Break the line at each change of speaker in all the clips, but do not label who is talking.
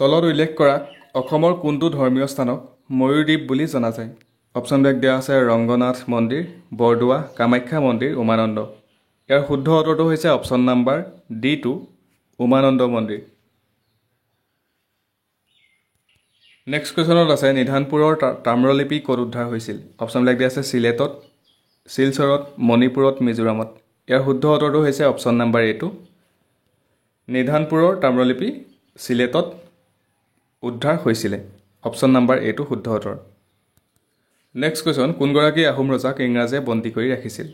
তলত উল্লেখ কৰা অসমৰ কোনটো ধৰ্মীয় স্থানক ময়ূৰদ্বীপ বুলি জনা যায়? অপশ্যনবিলাক দিয়া আছে ৰংগনাথ মন্দিৰ, বৰদোৱা, কামাখ্যা মন্দিৰ, উমানন্দ। ইয়াৰ শুদ্ধ উত্তৰটো হৈছে অপশ্যন নাম্বাৰ D2, উমানন্দ মন্দিৰ। নেক্সট কুৱেশ্যনত আছে নিধানপুৰৰ তাম্ৰলিপি ক'ত উদ্ধাৰ হৈছিল? অপশ্যনবিলাক দিয়া আছে চিলেটত, শিলচৰত, মণিপুৰত, মিজোৰামত। ইয়াৰ শুদ্ধ উত্তৰটো হৈছে অপশ্যন নাম্বাৰ A2, নিধানপুৰৰ তাম্ৰলিপি চিলেটত উদ্ধাৰ হৈছিলে। অপশ্যন নাম্বাৰ A2 শুদ্ধ উত্তৰ। নেক্সট কুৱেশ্যন, কোনগৰাকী আহোম ৰজাক ইংৰাজে বন্দী কৰি ৰাখিছিল?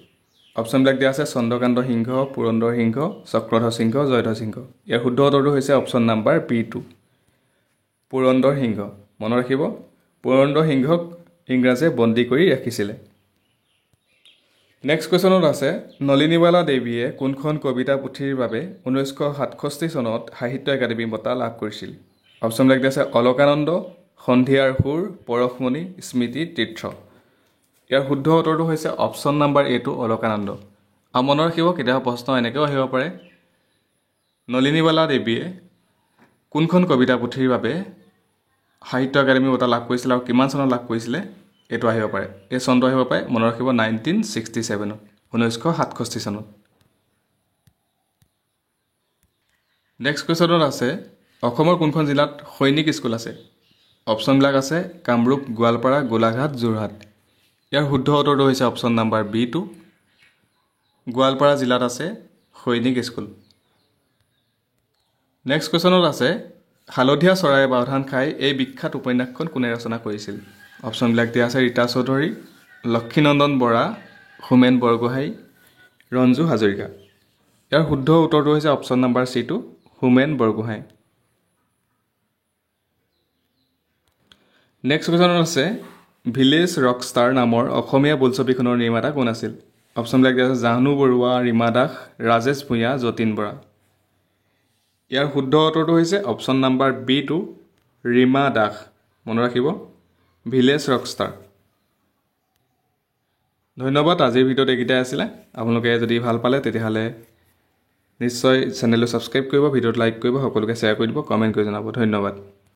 অপশ্যনবিলাক দিয়া আছে চন্দ্ৰকান্ত সিংহ, পুৰন্দৰ সিংহ, চক্ৰধ্বজ সিংহ, জয়ধ্বজ সিংহ। ইয়াৰ শুদ্ধ উত্তৰটো হৈছে অপশ্যন নাম্বাৰ B2, পুৰন্দৰ সিংহ। মনত ৰাখিব, পুৰন্দৰ সিংহক ইংৰাজে বন্দী কৰি ৰাখিছিলে। নেক্সট কুৱেশ্যনত আছে নলিনীবালা দেৱীয়ে কোনখন কবিতা পুথিৰ বাবে 1967 চনত সাহিত্য একাডেমী বঁটা লাভ কৰিছিল? অপশ্যনবিলাক দিয়া আছে অলকানন্দ, সন্ধিয়াৰ সুৰ, পৰশমণি, স্মৃতি তীৰ্থ। ইয়াৰ শুদ্ধ উত্তৰটো হৈছে অপশ্যন নাম্বাৰ A2, অলকানন্দ। আৰু মনত ৰাখিব, কেতিয়াবা প্ৰশ্ন এনেকৈও আহিব পাৰে, নলিনীবালা দেৱীয়ে কোনখন কবিতা পুথিৰ বাবে সাহিত্য একাডেমী বঁটা লাভ কৰিছিলে আৰু কিমান চনত লাভ কৰিছিলে, এইটো আহিব পাৰে। এই চনটো আহিব পাৰে, মনত ৰাখিব 1967, 1967 চনত। নেক্সট কুৱেশ্যনত আছে অসমৰ কোনখন জিলাত সৈনিক স্কুল আছে? অপশ্যনবিলাক আছে কামৰূপ, গোৱালপাৰা, গোলাঘাট, যোৰহাট। ইয়াৰ শুদ্ধ উত্তৰটো হৈছে অপশ্যন নাম্বাৰ B2, গোৱালপাৰা জিলাত আছে সৈনিক স্কুল। নেক্সট কুৱেশ্যনত আছে হালধীয়া চৰায়ে বাওধান খাই এই বিখ্যাত উপন্যাসখন কোনে ৰচনা কৰিছিল? অপশ্যনবিলাক দিয়া আছে ৰীতা চৌধুৰী, লক্ষীনন্দন বৰা, হোমেন বৰগোহাঁই, ৰঞ্জু হাজৰিকা। ইয়াৰ শুদ্ধ উত্তৰটো হৈছে option number C2, Homen Borgohain. Next কুৱেশ্যনত আছে ভিলেজ ৰকষ্টাৰ নামৰ অসমীয়া বোলছবিখনৰ নিৰ্মাতা কোন আছিল? অপশ্যনবিলাক দিয়া আছে জাহ্নু বৰুৱা, ৰীমা দাস, ৰাজেশ ভূঞা, যতীন বৰা। ইয়াৰ শুদ্ধ উত্তৰটো হৈছে option number B2, Rima Das. মনত ৰাখিব, ভিলেজ ৰকষ্টাৰ। ধন্যবাদ। আজিৰ ভিডিঅ'ত এইকেইটাই আছিলে। আপোনালোকে যদি ভাল পালে তেতিয়াহ'লে নিশ্চয় চেনেলটো ছাবস্ক্ৰাইব কৰিব, ভিডিঅ'ত লাইক কৰিব, সকলোকে শ্বেয়াৰ কৰি দিব, কমেণ্ট কৰি জনাব। ধন্যবাদ।